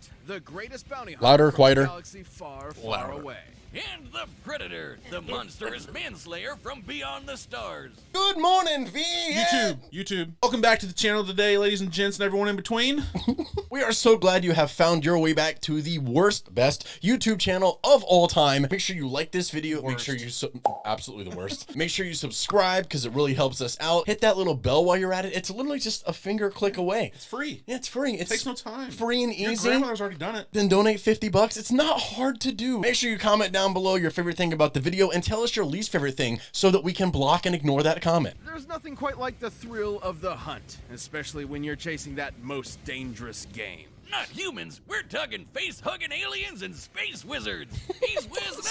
Fett, the greatest bounty hunter Louder, from quieter. a galaxy far, far away. And the Predator, the monstrous manslayer from beyond the stars. Good morning, V. YouTube. Welcome back to the channel today, ladies and gents, and everyone in between. We are so glad you have found your way back to the worst, best YouTube channel of all time. Make sure you like this video. Make sure you absolutely the worst. Make sure you subscribe because it really helps us out. Hit that little bell while you're at it. It's literally just a finger click away. It's free. Yeah, it's free. It takes no time. Free and Your easy. grandmother's already done it. Then donate $50. It's not hard to do. Make sure you comment down below your favorite thing about the video and tell us your least favorite thing so that we can block and ignore that comment. There's nothing quite like the thrill of the hunt, especially when you're chasing that most dangerous game. Not humans, we're talking face-hugging aliens and space wizards. He's whizzed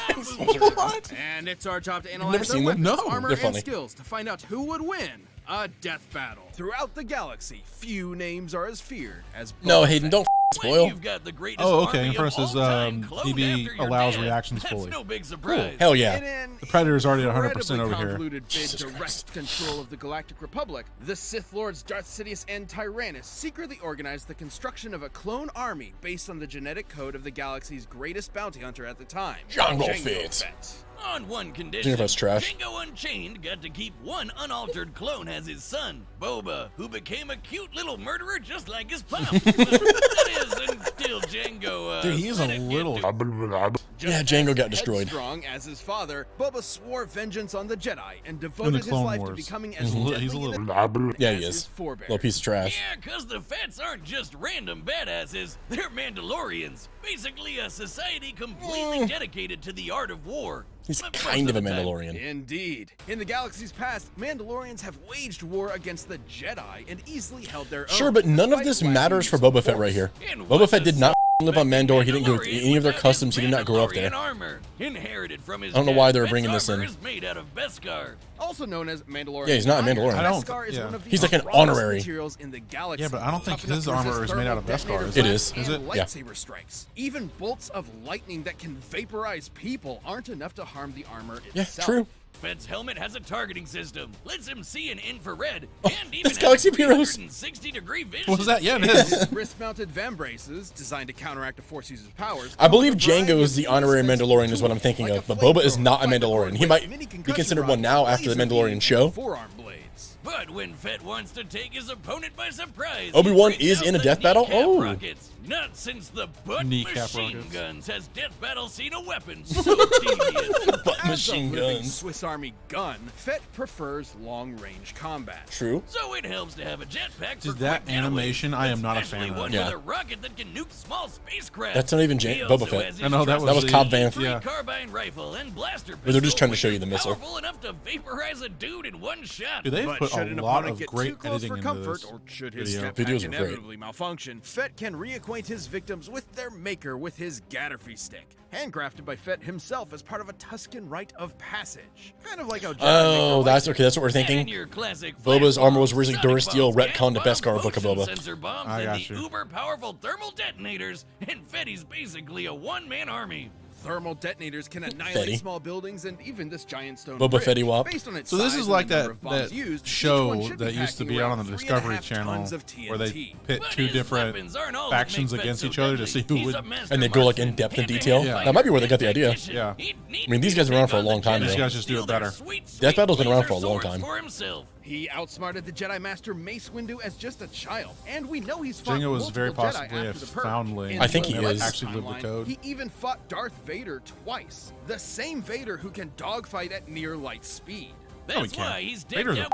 What? And it's our job to never analyze their seen them? weapons, No, armor, they're and funny. skills to find out who would win a death battle. Throughout the galaxy, few names are as feared as Boba No, Hayden, Fett. don't spoil. You've got the greatest Oh, okay. army In front of of us all is time cloned DB after your allows dad. reactions That's fully. no big surprise. Hell yeah. In an The Predator's already at 100% incredibly over here. convoluted bid to wrest control of the Galactic Republic, the Sith Lords Darth Sidious and Tyrannus secretly organized the construction of a clone army based on the genetic code of the galaxy's greatest bounty hunter at the time, Jango Jango Fett. On one condition, Universe trash. Jango Unchained got to keep one unaltered clone as his son, Boba, who became a cute little murderer just like his pop. That is, until Jango, Dude, he is a let it get little... to- Yeah, Jango got destroyed. Strong as his father, Boba swore vengeance on the Jedi and In the devoted his Clone life to Wars. becoming as He's a deadly little- an Yeah, as he his is. forebears. Little piece of trash. Yeah, because the Fets aren't just random badasses, they're Mandalorians. Basically a society completely dedicated to the art of war. He's But most kind of a the time- Mandalorian. Indeed. In the galaxy's past, Mandalorians have waged war against the Jedi and easily held their own. Sure, but none of despite this lacking matters for use of Boba Fett force. right here. And Boba what's Fett a did not live on suspected Mandalore. He didn't go to any of their Mandalorian customs. He did not grow up Mandalorian there. Armor, inherited from his I don't know why dad. they were Fet's bringing this armor in. is made out of Beskar. Also known as Mandalorian. Yeah, he's not a iron, Mandalorian. I don't- Beskar is yeah. one of the He's like an strongest honorary. materials in the galaxy. Yeah, but I don't think Tough enough his to armor resist is made out of thermal Beskar, detonator is it? It blasts is. Is and it? Yeah. lightsaber strikes. Even bolts of lightning that can vaporize people aren't enough to harm the armor Yeah, itself. true. Fed's helmet has a targeting system, lets him see in infrared, and even it's Galaxy of Heroes. 360-degree vision. What was that? Yeah, it is. Wrist-mounted vambraces designed to counteract a Force user's powers. I believe come with a variety Jango of is the honorary inexpensive Mandalorian is what I'm tools, thinking like of, a but Boba is flamethrower, not a fire Mandalorian. cord He with might mini be concussion considered rods, one now after the laser Mandalorian beams, show. and forearm blades. But when Fett wants to take his opponent by surprise, Obi-Wan he brings is out in a the death battle? kneecap Oh. rockets. Not since the butt Kneecap machine rockets. guns has Death Battle seen a weapon so devious. But As machine a living guns. Swiss Army gun, Fett prefers long-range combat. True. So it helps to have a jetpack for Dude, that quick getaways, animation, I am not a especially fan of. one Yeah. with a rocket that can nuke small spacecraft. That's not even He Boba also Fett. has his I know, that trusty That was the- Cobb Vanth. free Yeah. carbine rifle and blaster But they're just pistol, trying to which show you is the missile. Powerful enough to vaporize a dude in one shot. Dude, they've But put should a an lot opponent of get great too close editing for into comfort, this or should his video. step Videos pack are great. inevitably malfunction, Fett can reacquaint his victims with their maker with his Gatterfy stick, handcrafted by Fett himself as part of a Tusken rite of passage. Kind of like how Jedi Oh, make their that's okay. That's what we're And thinking. your classic Boba's flash armor was bombs, originally sonic Durasteel, bombs, retconned to gas Beskar, bombs, Book of motion Boba. sensor bombs, I and got the you. uber-powerful thermal detonators, and Fetty's basically a one-man army. Thermal detonators can annihilate Fetty. small buildings and even this giant stone Boba bridge. Fetty Wap. Based on its So this size is and like the number that of bombs that used, each show one should be that used to packing be out around on the 3.5 Discovery Channel tons of where they TNT. pit But two his different weapons aren't all that factions make Fett against so each other to deadly. see who He's would. a master And they go like in marksman, depth and hand-to-hand detail. Yeah. fighter, That might be where they got the and idea. technician. Yeah. He'd need I mean, these to guys have been around for a take long on the time, Jedi though. These guys just do it and steal their better. sweet, Death sweet Battle's been around laser for a long swords time. for himself. He outsmarted the Jedi Master Mace Windu as just a child, and we know he's fought Jango was multiple very Jedi possibly a after the Purge. foundling. In I think the he Legends is. Actually lived the timeline, code. He even fought Darth Vader twice, the same Vader who can dogfight at near light speed. No, he That's can't. why he's Vader's decked a out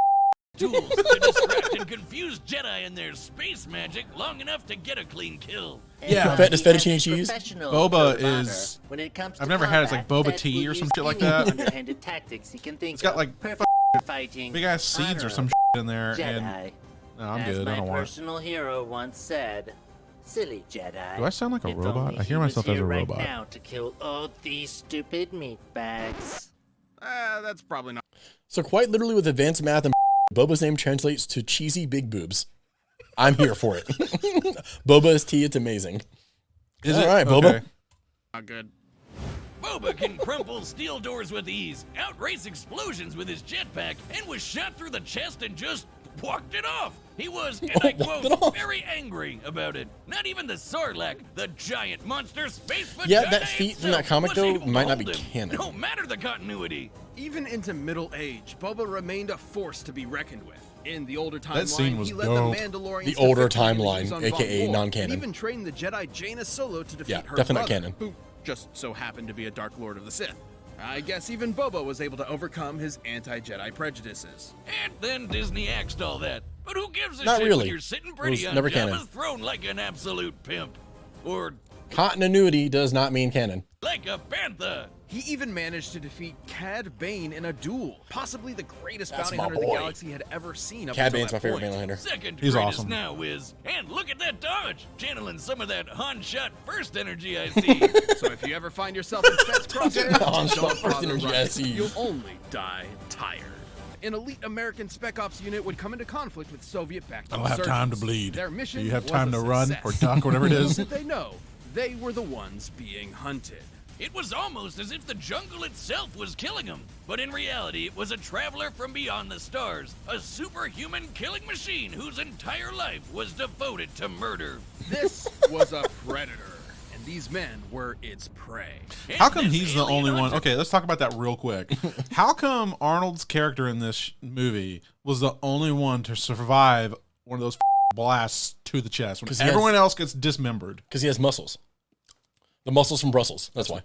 tools to distract and confuse Jedi and their space magic long enough to get a clean kill. Yeah. Fett is fettuccine cheese. Boba is- When it comes to I've never had it. It's like combat, Boba Fett tea will or some use shit like any that. underhanded tactics he can think It's got of. like Perfect fighting. big ass seeds or honor some of shit in there, and Jedi. no, I'm As good. I my don't want it. personal hero once said, "Silly Jedi." Do I sound like a If robot? only I hear he myself was as a here right robot. now to kill all these stupid meatbags. That's probably not. So quite literally with advanced math and Boba's name translates to cheesy big boobs. I'm here for it. Boba is tea. It's amazing. Is All it? right, Boba. Okay. Not good. Boba can crumple steel doors with ease, outrace explosions with his jetpack, and was shot through the chest and just walked it off. He was, and I quote, very angry about it. Not even the Sarlacc, the giant monster space vagina Yeah, that feat from that comic, was though, able to might not be hold him, canon. no matter the continuity. Even into middle age, Boba remained a force to be reckoned with. In the older timeline, scene was he led dope. the Mandalorians The to older victory in the timeline, Yuzon aka Vong War, non-canon. and even trained the Jedi Jaina Solo to defeat Yeah, her definitely not brother, canon. who just so happened to be a Dark Lord of the Sith. I guess even Boba was able to overcome his anti-Jedi prejudices. And then Disney axed all that. But who gives a Not shit really. when you're sitting It pretty was on never Jabba's canon. throne like an absolute pimp? Or Continuity does not mean canon. like a bantha? He even managed to defeat Cad Bane in a duel, possibly the greatest That's bounty my hunter the boy. galaxy had ever seen up Cad until Bane's my that favorite point. Mandalorian hunter. Second He's greatest awesome. now is, and look at that dodge, channeling some of that Han shot first energy I see. So if you ever find yourself in Fett's crosshairs, Han don't shot first bother energy, I running. see. You'll only die tired. An elite American Spec Ops unit would come into conflict with Soviet-backed I don't have time to insurgents. bleed. Their mission Do you have was time a to run success. or duck, whatever it is? Did they know they were the ones being hunted? It was almost as if the jungle itself was killing him. But in reality, it was a traveler from beyond the stars, a superhuman killing machine whose entire life was devoted to murder. This was a predator, and these men were its prey. And How come this he's the alien only one? hunter- Okay, let's talk about that real quick. How come Arnold's character in this movie was the only one to survive one of those blasts to the chest when 'Cause he has- everyone else gets dismembered? Because he has muscles. The muscles from Brussels. That's why.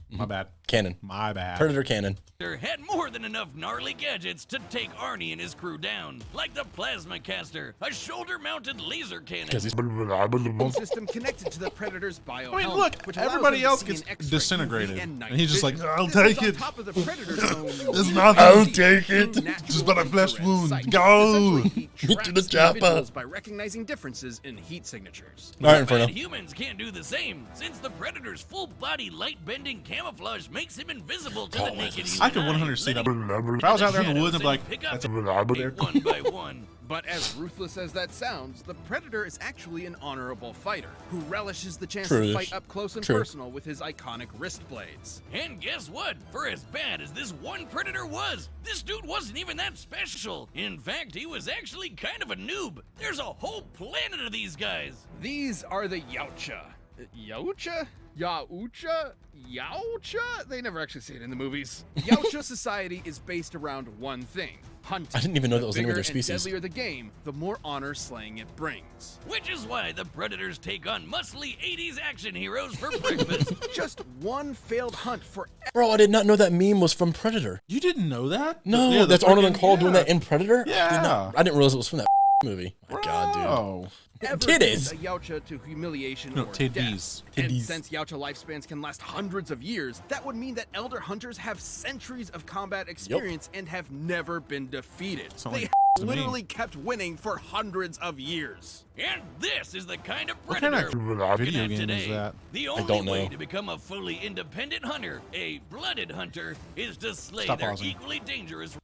My bad. Canon. My bad. Predator canon. Had more than enough gnarly gadgets to take Arnie and his crew down, like the plasma caster, a shoulder-mounted laser cannon, Because he's System connected to the predator's bio. I mean, helmet, look, which allows everybody them to else see gets in X-ray, disintegrated. UV, and night And he's just like, vision. "I'll This take is on it. top of the predator's own It's nothing. I'll take it. natural Just but a flesh infrared wound. sight. Go. Essentially, he Get to tracks the chopper. individuals by recognizing differences in heat signatures. All right, But Inferno. humans can't do the same, since the Predator's full-body light-bending camouflage makes him invisible to the naked human I could eye, 100 see that. letting If I was out there in the shadows woods, I'd be like, and pick up that's a one by one. But as ruthless as that sounds, the Predator is actually an honorable fighter who relishes the chance True. to fight up close and True. personal with his iconic wrist blades. And guess what? For as bad as this one Predator was, this dude wasn't even that special. In fact, he was actually kind of a noob. There's a whole planet of these guys. These are the Yautja. Yautja? Yautja? Yautja? They never actually say it in the movies. Yautja society is based around one thing: hunting. I didn't even know that was the name of their bigger species. and deadlier the game, the more honor slaying it brings. Which is why the Predators take on muscly 80s action heroes for breakfast. Just one failed hunt for Bro, I did not know that meme was from Predator. You didn't know that? No, Yeah, the that's Arnold and freaking- Cole doing yeah. that in Predator? Yeah. I didn't realize it was from that movie. My God, dude. Oh. ever Titties. a Yautja to humiliation No, or titties. death. And Titties. since Yautja lifespans can last hundreds of years, that would mean that Elder Hunters have centuries of combat experience and have never been defeated. Sound They like have to me. literally kept winning for hundreds of years. And this is the kind of What kind Predator of we're looking video at game today. is that? The only don't way know. to become a fully independent hunter, a blooded hunter, is to slay Stop their pausing. equally dangerous.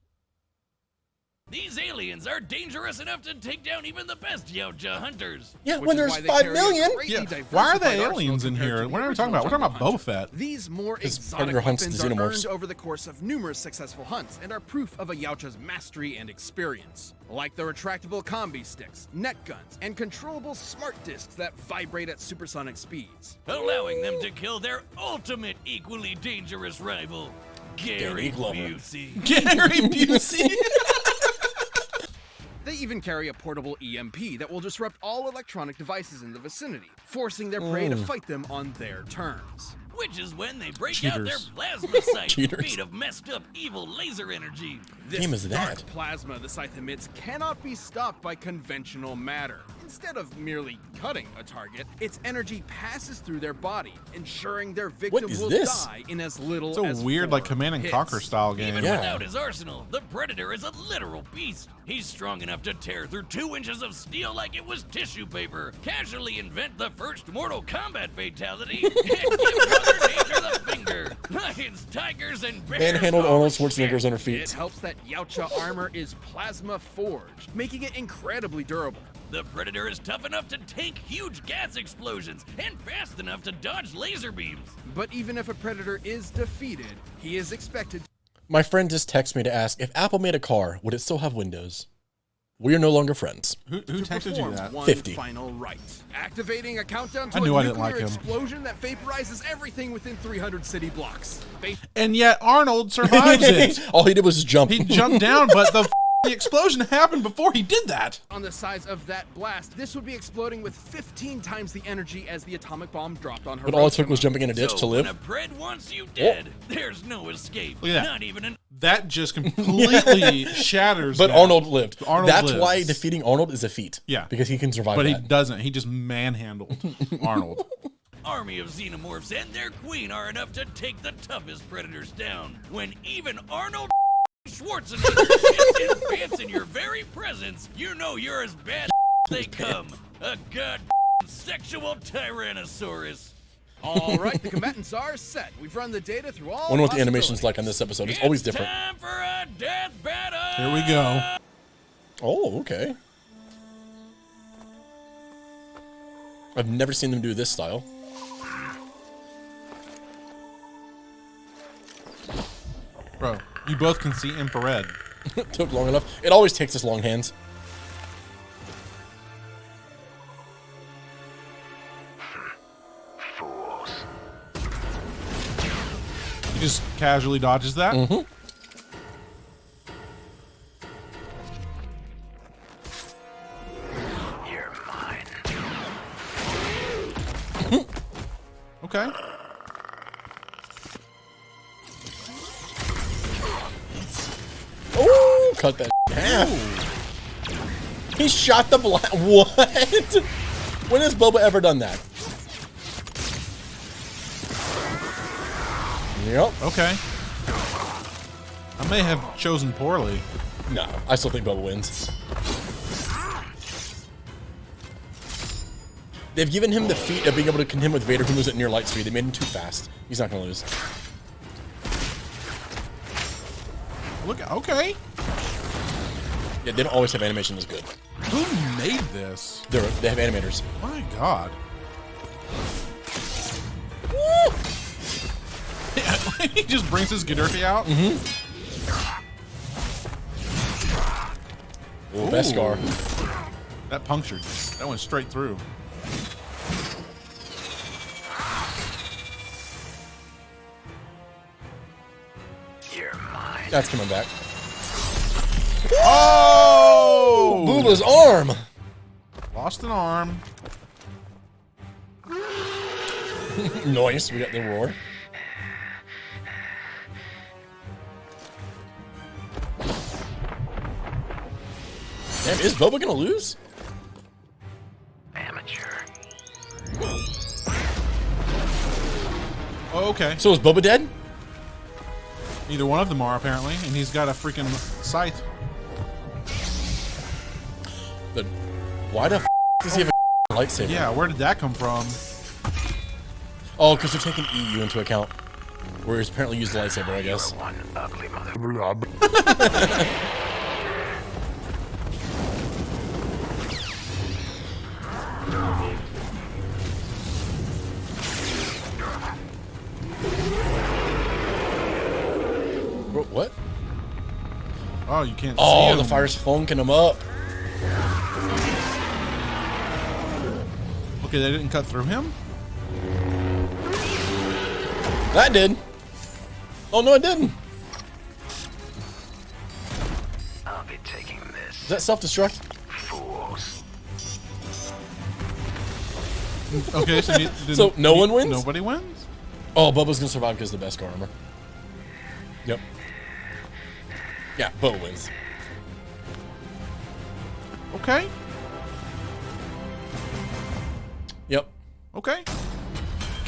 These aliens are dangerous enough to take down even the best Yautja hunters. Yeah, Which when is there's why they 5 carry a million. greatly Yeah. diversified Why are the arsenal aliens in compared here? to the What are we talking about? We're talking about original Boba Fett. These more Because exotic Predator hunts the weapons are xenomorphs. earned over the course of numerous successful hunts and are proof of a Yautja's mastery and experience. Like the retractable combi sticks, net guns, and controllable smart discs that vibrate at supersonic speeds. Allowing them to kill their ultimate equally dangerous rival, Gary Glover. Busey. Gary Busey. They even carry a portable EMP that will disrupt all electronic devices in the vicinity, forcing their prey to fight them on their terms. Which is when they break out their Cheaters. plasma sight Cheaters. made of messed up evil laser energy. This game is dark that? plasma the scythe emits cannot be stopped by conventional matter. Instead of merely cutting a target, its energy passes through their body, ensuring their victim is will this? die in as little It's a as weird, 4 like, Command and hits. Conquer style game. Even Yeah. without his arsenal, the Predator is a literal beast. He's strong enough to tear through 2 inches of steel like it was tissue paper, casually invent the first Mortal Kombat fatality, and give Mother Nature the finger. Lions, tigers, and bears. Manhandled oh, Arnold shit. Schwarzenegger's on her It feet. helps that Yautja armor is plasma forged, making it incredibly durable. The Predator is tough enough to take huge gas explosions and fast enough to dodge laser beams. But even if a predator is defeated, he is expected My friend just texted me to ask if Apple made a car, would it still have Windows? We are no longer friends. Who texted you Perform that? one 50. final rite. Activating a countdown to I knew a I didn't nuclear like him. explosion that vaporizes everything within 300 city blocks. And yet Arnold survives it. All he did was just jump. He jumped down, but the explosion happened before he did that. On the size of that blast, this would be exploding with 15 times the energy as the atomic bomb dropped on But all it took Hiroshima. was jumping in a ditch So to live. when a pred wants you dead, there's no escape. Look at that. Not even an That just completely shatters. But that. Arnold lived. Arnold That's lives. why defeating Arnold is a feat. Yeah. Because he can survive But he that. doesn't. He just manhandled Arnold. army of xenomorphs and their queen are enough to take the toughest predators down. When even Arnold Schwarzenegger shits his pants in your very presence, you know you're as bad as they come. A god sexual tyrannosaurus. All right, the combatants are set. We've run the data through all Wonder what the animation's possibilities. like on this episode. It's always different. Time for a death battle. Here we go. Oh, okay. I've never seen them do this style. Bro, you both can see infrared. Took long enough. It always takes us long hands. He just casually dodges that. Mm-hmm. Okay. Oh, cut that in half. He shot the black. What? When has Boba ever done that? Yep. Okay. I may have chosen poorly. No, I still think Boba wins. They've given him the feat of being able to contend with Vader, who moves at near light speed. They made him too fast. He's not gonna lose. Look, okay. Yeah, they don't always have animation as good. Who made this? They have animators. My God. He just brings his Gadurki out. Mm-hmm. Oh, Beskar. That punctured. That went straight through. That's coming back. Oh! Booba's arm. Lost an arm. Nice. We got the roar. Damn, is Boba gonna lose? Oh, okay. So is Boba dead? Neither one of them are, apparently. And he's got a freaking scythe. But why the f does he have a lightsaber? Yeah, where did that come from? Oh, because they're taking EU into account. Where he's apparently used the lightsaber, I guess. One ugly mother. What? Oh, you can't see Oh, him. the fire's funking him up. Okay, they didn't cut through him? That did. Oh, no, it didn't. I'll be taking this. Is that self-destruct? Fools. Okay, so, So no one wins? Nobody wins? Oh, Bubba's gonna survive because of the Beskar armor. Yep. Yeah, Bubba wins. Okay. Yep. Okay.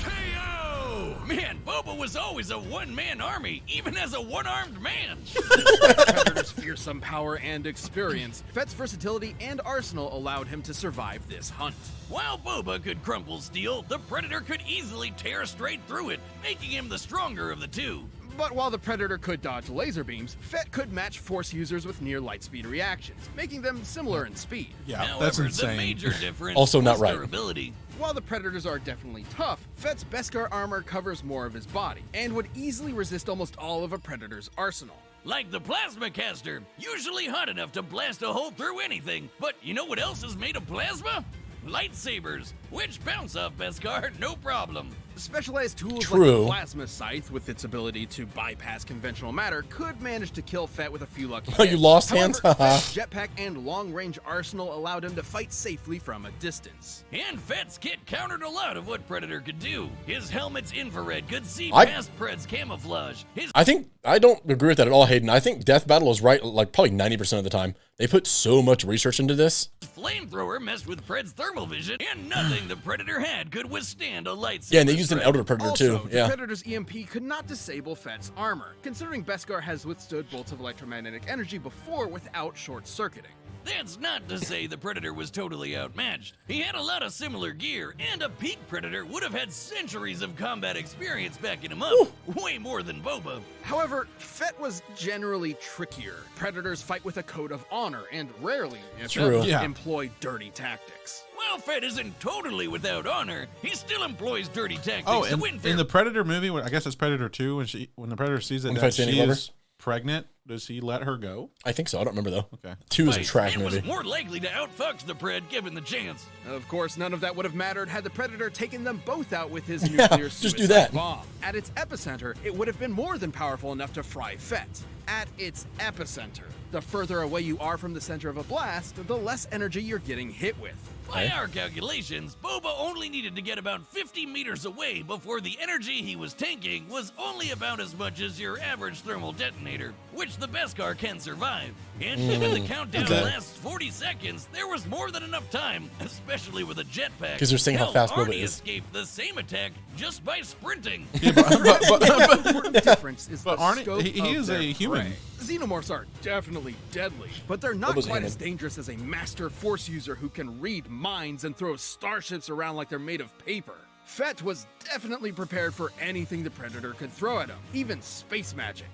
KO! Man, Boba was always a one-man army, even as a one-armed man. Predator's fearsome power and experience, Fett's versatility and arsenal allowed him to survive this hunt. While Boba could crumple steel, the Predator could easily tear straight through it, making him the stronger of the two. But while the Predator could dodge laser beams, Fett could match Force users with near light speed reactions, making them similar in speed. Yeah, However, that's the insane. major difference Also not was right. durability. While the Predators are definitely tough, Fett's Beskar armor covers more of his body, and would easily resist almost all of a Predator's arsenal. like the plasma caster, usually hot enough to blast a hole through anything. But you know what else is made of plasma? Lightsabers, which bounce off Beskar no problem. Specialized tools True. like the plasma scythe, with its ability to bypass conventional matter, could manage to kill Fett with a few lucky Oh, you hits. lost However, hands? Fett's jetpack and long-range arsenal allowed him to fight safely from a distance. And Fett's kit countered a lot of what Predator could do. His helmet's infrared could see I- past Pred's camouflage. His I think I don't agree with that at all, Hayden. I think Death Battle is right, like probably 90% of the time. They put so much research into this. flamethrower messed with Pred's thermal vision, and nothing the Predator had could withstand a lightsaber. Yeah, and they used an strike. Elder Predator Also, too. the Yeah. Predator's EMP could not disable Fett's armor, considering Beskar has withstood bolts of electromagnetic energy before without short-circuiting. That's not to say the Predator was totally outmatched. He had a lot of similar gear, and a peak Predator would have had centuries of combat experience backing him up. Way more than Boba. However, Fett was generally trickier. Predators fight with a code of honor and rarely, if True. ever, Yeah. employ dirty tactics. While Fett isn't totally without honor, he still employs dirty tactics Oh, to win in the Predator movie, I guess it's Predator 2, when the Predator sees that, When he that fights Danny she Glover? is pregnant, does he let her go? I think so. I don't remember though. Okay. 2 is a fight, trash and movie. was more likely to outfox the Pred given the chance. Of course, none of that would have mattered had the Predator taken them both out with his nuclear just do suicide that. bomb. At its epicenter, it would have been more than powerful enough to fry Fett. At its epicenter. The further away you are from the center of a blast, the less energy you're getting hit with. By our calculations, Boba only needed to get about 50 meters away before the energy he was tanking was only about as much as your average thermal detonator, which the Beskar can survive. And given the countdown Okay. lasts 40 seconds, there was more than enough time, especially with a jetpack. 'Cause they're saying how Hell, fast Boba Arnie is. escaped the same attack just by sprinting. The important difference is But the Arnie- scope he of is their a human. prey. Xenomorphs are definitely deadly, but they're not Boba's quite human. as dangerous as a master force user who can read minds and throw starships around like they're made of paper. Fett was definitely prepared for anything the Predator could throw at him, even space magic.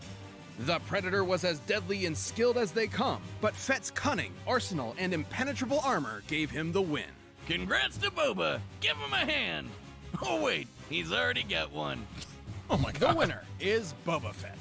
The Predator was as deadly and skilled as they come, but Fett's cunning, arsenal, and impenetrable armor gave him the win. Congrats to Boba. Give him a hand. Oh wait, he's already got one. Oh my The god. winner is Boba Fett.